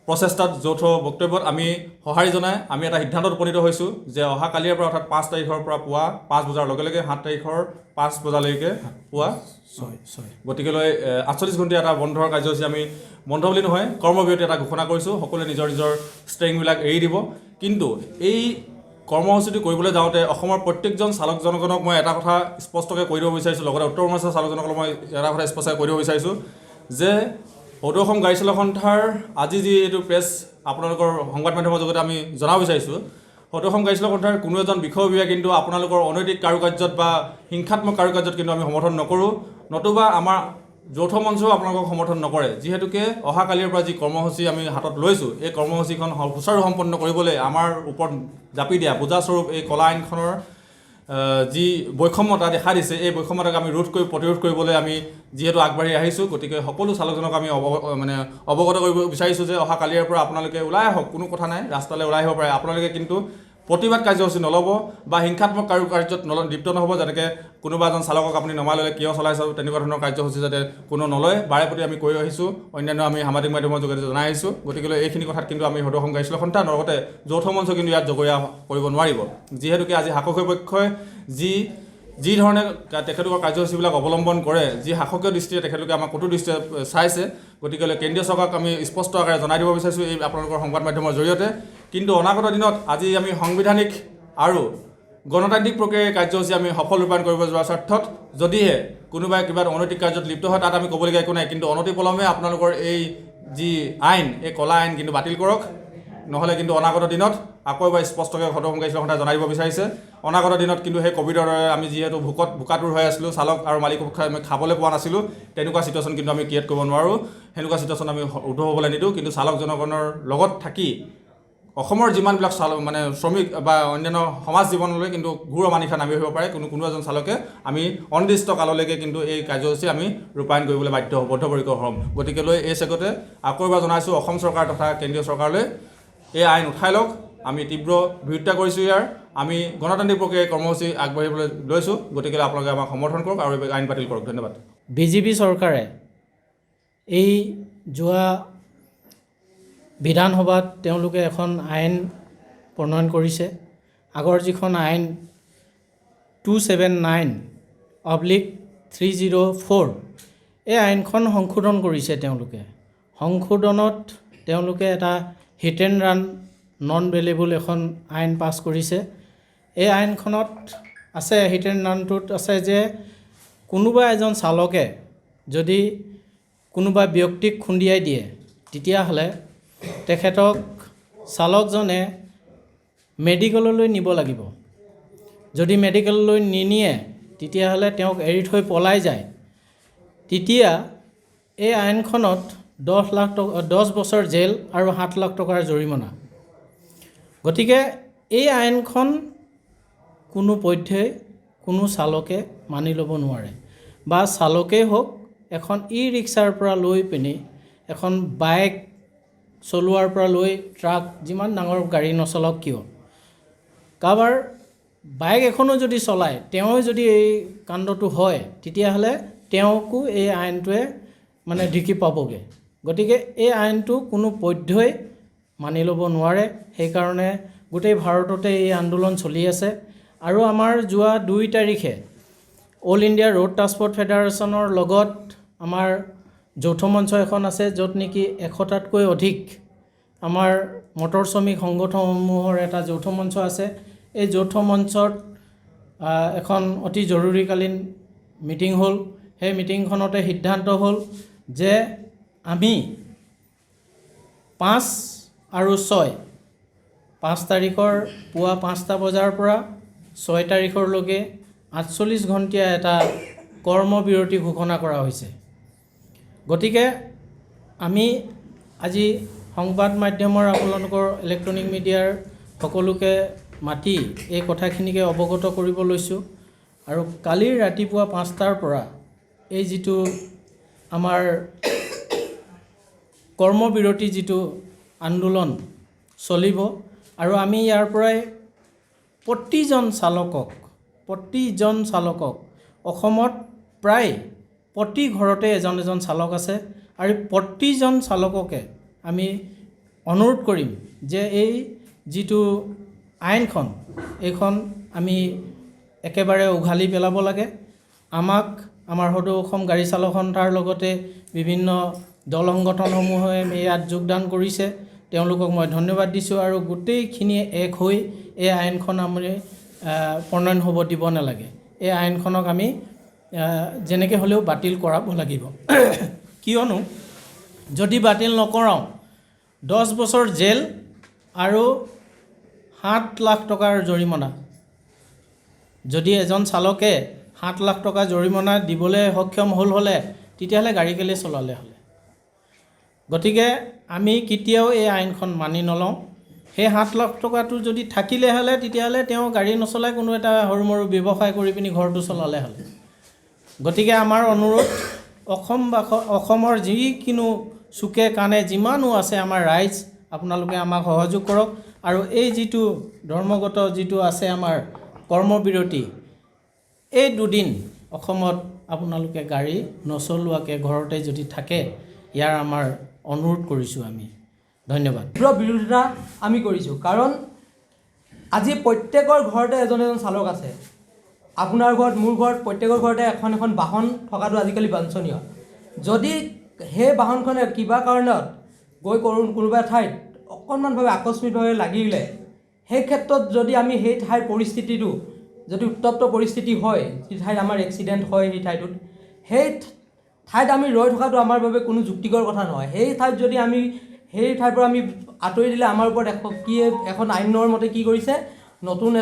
প্ৰচেষ্টাত যৌথ বক্তব্যত আমি সঁহাৰি জনাই আমি এটা সিদ্ধান্তত উপনীত হৈছোঁ যে অহা কালিৰ পৰা অৰ্থাৎ 5 তাৰিখৰ পৰা পুৱা 5 বজাৰ লগে লগে 7 তাৰিখৰ 5 বজালৈকে পুৱা 6 গতিকেলৈ 48 ঘণ্টীয়া এটা বন্ধৰ কাৰ্যসূচী আমি বন্ধ বুলি নহয় কৰ্মবিৰতি এটা ঘোষণা কৰিছোঁ। সকলোৱে নিজৰ নিজৰ ষ্ট্ৰেংবিলাক এৰি দিব। কিন্তু এই কৰ্মসূচীটো কৰিবলৈ যাওঁতে অসমৰ প্ৰত্যেকজন চালক জনগণক মই এটা কথা স্পষ্টকৈ কৈ দিব বিচাৰিছোঁ, লগতে উত্তৰ পূৰ্বাঞ্চলৰ চালকজনক মই এটা কথা স্পষ্টকৈ কৈ দিব বিচাৰিছোঁ যে সদৌ অসম গাড়ী চালক সন্থাৰ আজি যি এইটো প্ৰেছ আপোনালোকৰ সংবাদ মাধ্যমৰ জৰিয়তে আমি জনাব বিচাৰিছোঁ, সদৌ অসম গাড়ী চালক সন্থাৰ কোনো এজন বিষয়ববীয়াই কিন্তু আপোনালোকৰ অনৈতিক কাৰুকাৰ্যত বা হিংসাত্মক কাৰুকাৰ্যত কিন্তু আমি সমৰ্থন নকৰোঁ, নতুবা আমাৰ যৌথ মঞ্চও আপোনালোকক সমৰ্থন নকৰে। যিহেতুকে অহা কালিৰ পৰা যি কৰ্মসূচী আমি হাতত লৈছোঁ, এই কৰ্মসূচীখন সুচাৰু সম্পন্ন কৰিবলৈ আমাৰ ওপৰত জাপি দিয়া বোজাস্বৰূপ এই কলা আইনখনৰ যি বৈষম্যতা দেখা দিছে, এই বৈষম্যতাক আমি প্ৰতিৰোধ কৰিবলৈ আমি যিহেতু আগবাঢ়ি আহিছোঁ, গতিকে সকলো চালকজনক আমি অৱগত কৰিব বিচাৰিছোঁ যে অহা কালিৰ পৰা আপোনালোকে ওলাই আহক, কোনো কথা নাই, ৰাস্তালৈ ওলাই আহিব পাৰে। আপোনালোকে কিন্তু প্ৰতিবাদ কাৰ্যসূচী নল'ব বা হিংসাত্মক কাৰ্যত লিপ্ত নহ'ব, যেনেকৈ কোনোবা এজন চালকক আপুনি নমাই ল'লে কিয় চলাইছ তেনেকুৱা ধৰণৰ কাৰ্যসূচী যাতে কোনো নলয়, বাৰে প্ৰতি আমি কৈ আহিছোঁ, অন্যান্য আমি সামাজিক মাধ্যমৰ যোগেদি জনাই আহিছোঁ। গতিকে এইখিনি কথাত কিন্তু আমি সদৌ অসম গাড়ী চালক সন্থাৰ লগতে যৌথ মঞ্চ কিন্তু ইয়াত জগৰীয়া কৰিব নোৱাৰিব। যিহেতুকে আজি শাসকীয় পক্ষই যি ধৰণে তেখেতলোকৰ কাৰ্যসূচীবিলাক অৱলম্বন কৰে, যি শাসকীয় দৃষ্টিৰে তেখেতলোকে আমাক কটু দৃষ্টিৰে চাইছে, গতিকে কেন্দ্ৰীয় চৰকাৰক আমি স্পষ্ট আকাৰে জনাই দিব বিচাৰিছোঁ এই আপোনালোকৰ সংবাদ মাধ্যমৰ জৰিয়তে। কিন্তু অনাগত দিনত আজি আমি সাংবিধানিক আৰু গণতান্ত্ৰিক প্ৰক্ৰিয়াৰ কাৰ্যসূচী আমি সফল ৰূপায়ণ কৰিব যোৱাৰ স্বাৰ্থত যদিহে কোনোবাই কিবা অনৈতিক কাৰ্যত লিপ্ত হয় তাত আমি ক'বলগীয়া একো নাই, কিন্তু অনতিপলমে আপোনালোকৰ এই যি আইন, এই কলা আইন কিন্তু বাতিল কৰক, নহ'লে কিন্তু অনাগত দিনত আকৌ এবাৰ স্পষ্টকৈ সদৌ অসম গাড়ী চালক সন্থাই জনাই দিব বিচাৰিছে। অনাগত দিনত কিন্তু সেই ক'ভিডৰ দৰে আমি যিহেতু ভোকাতুৰ হৈ আছিলোঁ, চালক আৰু মালিক আমি খাবলৈ পোৱা নাছিলোঁ, তেনেকুৱা চিটুৱেশ্যন কিন্তু আমি ক্ৰিয়েট কৰিব নোৱাৰোঁ, সেনেকুৱা চিটুৱেশ্যন আমি উদ্ভৱ হ'বলৈ নিদিওঁ। কিন্তু চালক জনগণৰ লগত থাকি অসমৰ যিমানবিলাক শ্ৰমিক বা অন্যান্য সমাজ জীৱনলৈ কিন্তু ঘূৰ অমানিশা নামি আহিব পাৰে, কোনো এজন চালকে আমি অনিৰ্দিষ্ট কাললৈকে কিন্তু এই কাৰ্যসূচী আমি ৰূপায়ণ কৰিবলৈ বদ্ধপৰিকৰ হ'ম। গতিকেলৈ এই চেগতে আকৌ এবাৰ জনাইছোঁ অসম চৰকাৰ তথা কেন্দ্ৰীয় চৰকাৰলৈ এই আইন উঠাই লওক। আমি তীব্ৰ বিৰোধিতা কৰিছোঁ ইয়াৰ। আমি গণতান্ত্ৰিক প্ৰক্ৰিয়াৰ কৰ্মসূচী আগবাঢ়িবলৈ লৈছোঁ, গতিকে আপোনালোকে আমাক সমৰ্থন কৰক আৰু আইন বাতিল কৰক। ধন্যবাদ। বিজেপি চৰকাৰে এই যোৱা বিধানসভাত তেওঁলোকে এখন আইন প্ৰণয়ন কৰিছে। আগৰ যিখন আইন 279/304 এই আইনখন সংশোধন কৰিছে তেওঁলোকে। সংশোধনত তেওঁলোকে এটা hit and run non bailable এখন আইন পাছ কৰিছে। এই আইনখনত আছে, হিট এণ্ড ৰানটোত আছে যে কোনোবা এজন চালকে যদি কোনোবা ব্যক্তিক খুন্দিয়াই দিয়ে তেতিয়াহ'লে তেখেতক চালকজনে মেডিকেললৈ নিব লাগিব। যদি মেডিকেললৈ নিনিয়ে তেতিয়াহ'লে তেওঁক এৰি থৈ পলাই যায়, তেতিয়া এই আইনখনত 10 বছৰ জেল আৰু 7 লাখ টকাৰ জৰিমনা। গতিকে এই আইনখন কোনো পধ্যেই কোনো চালকে মানি ল'ব নোৱাৰে, বা চালকেই হওক এখন ৰিক্সাৰ পৰা লৈ পিনি এখন বাইক চলোৱাৰ পৰা লৈ ট্ৰাক যিমান ডাঙৰ গাড়ী নচলাওক কিয়, কাৰোবাৰ বাইক এখনো যদি চলায় তেওঁ যদি এই কাণ্ডটো হয় তেতিয়াহ'লে তেওঁকো এই আইনটোৱে ঢুকি পাবগৈ। গতিকে এই আইনটো কোনো পধ্যই মানি ল'ব নোৱাৰে। সেইকাৰণে গোটেই ভাৰততে এই আন্দোলন চলি আছে। আৰু আমাৰ যোৱা 2 তাৰিখে অল ইণ্ডিয়া ৰোড ট্ৰান্সপৰ্ট ফেডাৰেশ্যনৰ লগত আমাৰ যৌথ মঞ্চ এখন আছে, য'ত নেকি 100টাতকৈ অধিক আমাৰ মটৰ শ্ৰমিক সংগঠনসমূহৰ এটা যৌথ মঞ্চ আছে। এই যৌথ মঞ্চত এখন অতি জৰুৰীকালীন মিটিং হ'ল। সেই মিটিংখনতে সিদ্ধান্ত হ'ল যে আমি 5 আৰু 5 তাৰিখৰ পুৱা 5টা বজাৰ পৰা 6 তাৰিখলৈকে 48 ঘণ্টীয়া এটা কৰ্মবিৰতি ঘোষণা কৰা হৈছে। গতিকে আমি আজি সংবাদ মাধ্যমৰ আপোনালোকৰ ইলেক্ট্ৰনিক মিডিয়াৰ সকলোকে মাতি এই কথাখিনিকে অৱগত কৰিব লৈছোঁ। আৰু কালিৰ ৰাতিপুৱা 5টাৰ পৰা এই যিটো আমাৰ কৰ্মবিৰতি যিটো আন্দোলন চলিব, আৰু আমি ইয়াৰ পৰাই প্ৰতিজন চালকক অসমত প্ৰায় প্ৰতি ঘৰতে এজন চালক আছে, আৰু প্ৰতিজন চালককে আমি অনুৰোধ কৰিম যে এই যিটো আইনখন এইখন আমি একেবাৰে উঘালি পেলাব লাগে। আমাক আমাৰ সদৌ অসম গাড়ী চালক সন্থাৰ লগতে বিভিন্ন দল সংগঠনসমূহে ইয়াত যোগদান কৰিছে, তেওঁলোকক মই ধন্যবাদ দিছোঁ। আৰু গোটেইখিনিয়ে এক হৈ এই আইনখন আমি প্ৰণয়ন হ'ব দিব নালাগে। এই আইনখনক আমি যেনেকৈ হ'লেও বাতিল কৰাব লাগিব। কিয়নো যদি বাতিল নকৰাওঁ 10 বছৰ জেল আৰু 7 লাখ টকাৰ জৰিমনা। যদি এজন চালকে 7 লাখ টকা জৰিমনা দিবলৈ সক্ষম হ'লে তেতিয়াহ'লে গাড়ী কেলৈ চলালে হ'লে। গতিকে আমি কেতিয়াও এই আইনখন মানি নলওঁ। সেই 7 লাখ টকাটো যদি থাকিলে হ'লে তেতিয়াহ'লে তেওঁ গাড়ী নচলাই কোনো এটা সৰু মৰু ব্যৱসায় কৰি পিনি ঘৰটো চলালে হ'লে। গতিকে আমাৰ অনুৰোধ, অসমৰ যিকোনো চুকে কাণে যিমানো আছে আমাৰ ৰাইজ, আপোনালোকে আমাক সহযোগ কৰক। আৰু এই যিটো ধৰ্মগত যিটো আছে আমাৰ কৰ্মবিৰতি, এই 2 দিন অসমত আপোনালোকে গাড়ী নচলোৱাকৈ ঘৰতে যদি থাকে, ইয়াৰ আমাৰ অনুৰোধ কৰিছোঁ আমি। ধন্যবাদ। বিৰোধিতা আমি কৰিছোঁ, কাৰণ আজি প্ৰত্যেকৰ ঘৰতে এজন চালক আছে। আপোনাৰ ঘৰত, মোৰ ঘৰত, প্ৰত্যেকৰ ঘৰতে এখন বাহন থকাটো আজিকালি বাঞ্ছনীয়। যদি সেই বাহনখনে কিবা কাৰণত গৈ কোনোবা ঠাইত অকণমানভাৱে আকস্মিকভাৱে লাগিলে, সেই ক্ষেত্ৰত যদি আমি সেই ঠাইৰ পৰিস্থিতিটো যদি উত্তপ্ত পৰিস্থিতি হয়, যি ঠাইত আমাৰ এক্সিডেণ্ট হয়, সেই ঠাইত আমি ৰৈ থকাটো আমাৰ বাবে কোনো যুক্তিকৰ কথা নহয়। সেই ঠাইত যদি আমি সেই ঠাইৰ পৰা আমি আঁতৰি দিলে আমাৰ ওপৰত এখন আইনৰ মতে কি কৰিছে, নতুন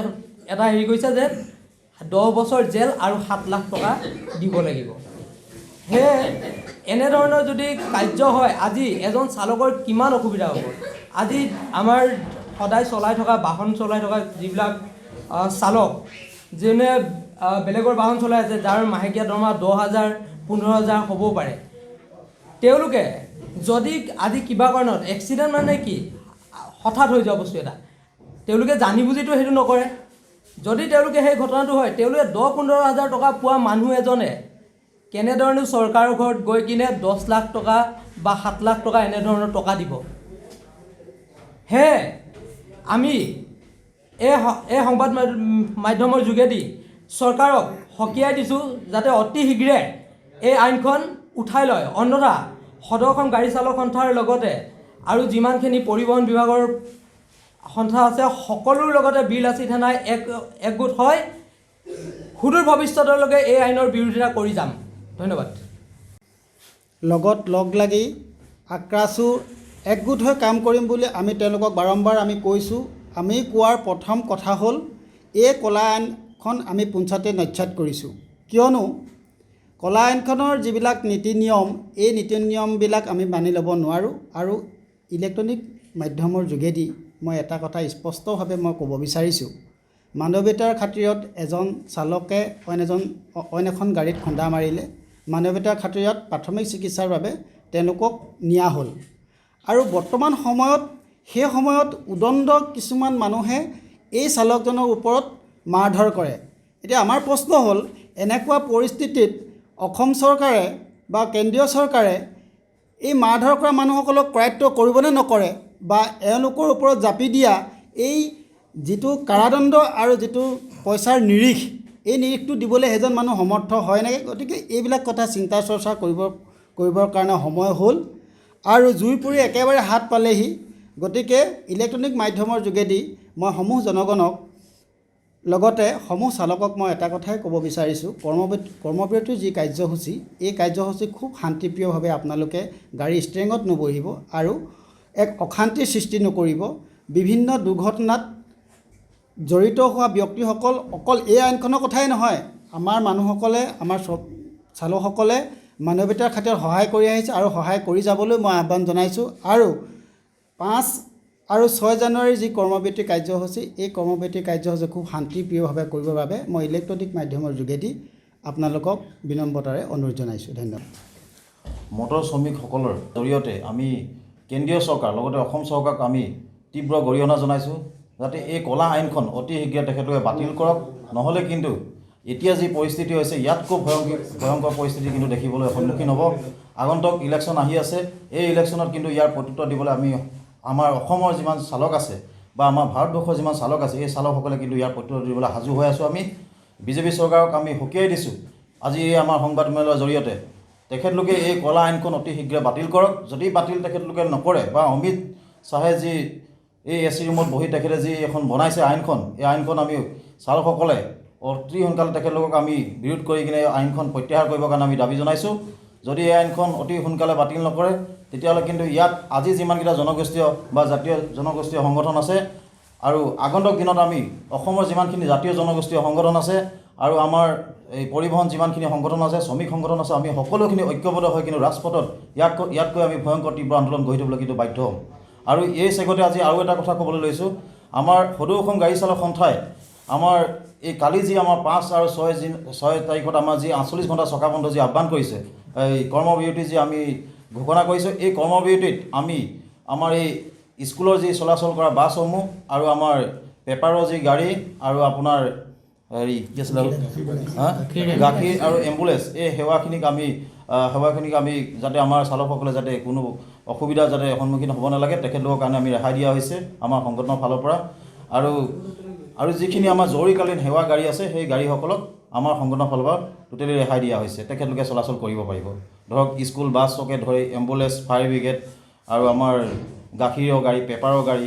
এটা কৰিছে যে 10 বছৰ জেল আৰু 7 লাখ টকা দিব লাগিব। সেয়ে এনেধৰণৰ যদি কাৰ্য হয়, আজি এজন চালকৰ কিমান অসুবিধা হ'ব। আজি আমাৰ সদায় বাহন চলাই থকা যিবিলাক চালক, যোনে বেলেগৰ বাহন চলাই আছে, যাৰ মাহেকীয়া দৰমহা 10,000, 15,000 হ'বও পাৰে, তেওঁলোকে যদি আজি কিবা কাৰণত এক্সিডেণ্ট মানে কি, হঠাৎ হৈ যোৱা বস্তু এটা, তেওঁলোকে জানি বুজিতো সেইটো নকৰে। যদি তেওঁলোকে সেই ঘটনাটো হয়, তেওঁলোকে 10-15,000 টকা পোৱা মানুহ এজনে কেনেধৰণে চৰকাৰৰ ঘৰত গৈ কিনে 10 লাখ টকা বা 7 লাখ টকা এনেধৰণৰ টকা দিব। সেয়ে আমি এই সংবাদ মাধ্যমৰ যোগেদি চৰকাৰক সকীয়াই দিছোঁ যাতে অতি শীঘ্ৰে এই আইনখন উঠাই লয়। অন্যথা সদৌ অসম গাড়ী চালক সন্থাৰ লগতে আৰু যিমানখিনি পৰিবহণ বিভাগৰ সন্থা আছে, সকলোৰ লগতে বিৰলাচি থানাই একগোট হয় সুদূৰ ভৱিষ্যতলৈকে এই আইনৰ বিৰোধিতা কৰি যাম। ধন্যবাদ। লগত লগ লাগি আক্ৰাছো একগোট হৈ কাম কৰিম বুলি আমি তেওঁলোকক বাৰম্বাৰ আমি কৈছোঁ। আমি কোৱাৰ প্ৰথম কথা হ'ল, এই ক'লা আইনখন আমি পোনছাতে নস্যাৎ কৰিছোঁ। কিয়নো ক'লা আইনখনৰ যিবিলাক নীতি নিয়ম, এই নীতি নিয়মবিলাক আমি মানি ল'ব নোৱাৰোঁ। আৰু ইলেক্ট্ৰনিক মাধ্যমৰ যোগেদি মই এটা কথা স্পষ্টভাৱে মই ক'ব বিচাৰিছোঁ, মানৱীয়তাৰ খাতিৰত এজন চালকে অইন এখন গাড়ীত খুন্দা মাৰিলে, মানৱীয়তাৰ খাতিৰত প্ৰাথমিক চিকিৎসাৰ বাবে তেওঁলোকক নিয়া হ'ল। আৰু বৰ্তমান সময়ত সেই সময়ত উদণ্ড কিছুমান মানুহে এই চালকজনৰ ওপৰত মাৰধৰ কৰে। এতিয়া আমাৰ প্ৰশ্ন হ'ল, এনেকুৱা পৰিস্থিতিত অসম চৰকাৰে বা কেন্দ্ৰীয় চৰকাৰে এই মাৰধৰ কৰা মানুহসকলক কৰায়ত্ব কৰিবনে নকৰে, বা এওঁলোকৰ ওপৰত জাপি দিয়া এই যিটো কাৰাদণ্ড আৰু যিটো পইচাৰ নিৰিখ, এই নিৰিখটো দিবলৈ সেইজন মানুহ সমৰ্থ হয় নেকি? গতিকে এইবিলাক কথা চিন্তা চৰ্চা কৰিবৰ কাৰণে সময় হ'ল। আৰু জুই পুৰি একেবাৰে হাত পালেহি। গতিকে ইলেক্ট্ৰনিক মাধ্যমৰ যোগেদি মই সমূহ জনগণক লগতে সমূহ চালকক মই এটা কথাই ক'ব বিচাৰিছোঁ, কৰ্মবিৰতিৰ যি কাৰ্যসূচী, এই কাৰ্যসূচী খুব শান্তিপ্ৰিয়ভাৱে আপোনালোকে গাড়ী ষ্টেৰিঙত নবহিব আৰু এক অশান্তিৰ সৃষ্টি নকৰিব। বিভিন্ন দুৰ্ঘটনাত জড়িত হোৱা ব্যক্তিসকল অকল এই আইনখনৰ কথাই নহয়, আমাৰ মানুহসকলে, আমাৰ চালকসকলে মানৱীয়তাৰ খাতিৰত সহায় কৰি আহিছে আৰু সহায় কৰি যাবলৈ মই আহ্বান জনাইছোঁ। আৰু 5 আৰু 6 জানুৱাৰীৰ যি কৰ্মবিৰতি কাৰ্যসূচী, এই কৰ্মবিৰতি কাৰ্যসূচী খুব শান্তিপ্ৰিয়ভাৱে কৰিবৰ বাবে মই ইলেক্ট্ৰনিক মাধ্যমৰ যোগেদি আপোনালোকক বিনম্ৰতাৰে অনুৰোধ জনাইছোঁ। ধন্যবাদ। মটৰ শ্ৰমিকসকলৰ জৰিয়তে আমি কেন্দ্ৰীয় চৰকাৰ লগতে অসম চৰকাৰক আমি তীব্ৰ গৰিহণা জনাইছোঁ, যাতে এই ক'লা আইনখন অতি শীঘ্ৰে তেখেতলোকে বাতিল কৰক। নহ'লে কিন্তু এতিয়া যি পৰিস্থিতি হৈছে, ইয়াতকৈ ভয়ংকৰ পৰিস্থিতি কিন্তু দেখিবলৈ সন্মুখীন হ'ব। আগন্তুক ইলেকশ্যন আহি আছে, এই ইলেকশ্যনত কিন্তু ইয়াৰ প্ৰত্যুত্তৰ দিবলৈ আমি আমাৰ অসমৰ যিমান চালক আছে বা আমাৰ ভাৰতবৰ্ষৰ যিমান চালক আছে এই চালকসকলে কিন্তু ইয়াৰ প্ৰত্যুত্তৰ দিবলৈ সাজু হৈ আছোঁ আমি বিজেপি চৰকাৰক আমি সকীয়াই দিছোঁ আজি এই আমাৰ সংবাদমেলৰ জৰিয়তে তেখেতলোকে এই ক'লা আইনখন অতি শীঘ্ৰে বাতিল কৰক যদি বাতিল তেখেতলোকে নকৰে বা অমিত শ্বাহে যি এই এ চি ৰুমত বহি তেখেতে যি এখন বনাইছে আইনখন এই আইনখন আমি চালকসকলে অতি সোনকালে তেখেতলোকক আমি বিৰোধ কৰি কিনে আইনখন প্ৰত্যাহাৰ কৰিবৰ কাৰণে আমি দাবী জনাইছোঁ যদি এই আইনখন অতি সোনকালে বাতিল নকৰে তেতিয়াহ'লে কিন্তু ইয়াত আজি যিমানকেইটা জনগোষ্ঠীয় বা জাতীয় জনগোষ্ঠীয় সংগঠন আছে আৰু আগন্তুক দিনত আমি অসমৰ যিমানখিনি জাতীয় জনগোষ্ঠীয় সংগঠন আছে আৰু আমাৰ এই পৰিবহণ যিমানখিনি সংগঠন আছে শ্ৰমিক সংগঠন আছে আমি সকলোখিনি ঐক্যবদ্ধ হৈ কিন্তু ৰাজপথত ইয়াতকৈ আমি ভয়ংকৰ তীব্ৰ আন্দোলন গঢ়ি তুলিবলৈ কিন্তু বাধ্য হ'ম আৰু এই চেগতে আজি আৰু এটা কথা ক'বলৈ লৈছোঁ আমাৰ সদৌ অসম গাড়ী চালক সন্থাই আমাৰ এই কালি যি আমাৰ 5 আৰু 6 তাৰিখত আমাৰ যি 48 ঘণ্টা চকা বন্ধ যি আহ্বান কৰিছে এই কৰ্মবিৰতি যি আমি ঘোষণা কৰিছোঁ এই কৰ্মবিৰতিত আমি আমাৰ এই স্কুলৰ যি চলাচল কৰা বাছসমূহ আৰু আমাৰ পেপাৰৰ যি গাড়ী আৰু আপোনাৰ হেৰি কি আছিলে গাখীৰ আৰু এম্বুলেঞ্চ এই সেৱাখিনিক আমি যাতে আমাৰ চালকসকলে যাতে কোনো অসুবিধা যাতে সন্মুখীন হ'ব নালাগে তেখেতলোকৰ কাৰণে আমি ৰেহাই দিয়া হৈছে আমাৰ সংগঠনৰ ফালৰ পৰা আৰু যিখিনি আমাৰ জৰুৰীকালীন সেৱা গাড়ী আছে সেই গাড়ীসকলক আমাৰ সংগঠনৰ ফালৰ পৰা টোটেলি ৰেহাই দিয়া হৈছে তেখেতলোকে চলাচল কৰিব পাৰিব ধৰক স্কুল বাছকে ধৰি এম্বুলেঞ্চ ফায়াৰ ব্ৰিগেড আৰু আমাৰ গাখীৰৰ গাড়ী পেপাৰৰ গাড়ী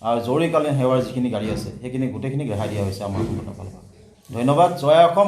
আৰু জৰুৰীকালীন সেৱাৰ যিখিনি গাড়ী আছে সেইখিনি গোটেইখিনিক ৰেহাই দিয়া হৈছে আমাৰ সংগঠনৰ ফালৰ পৰা ধন্যবাদ জয় অসম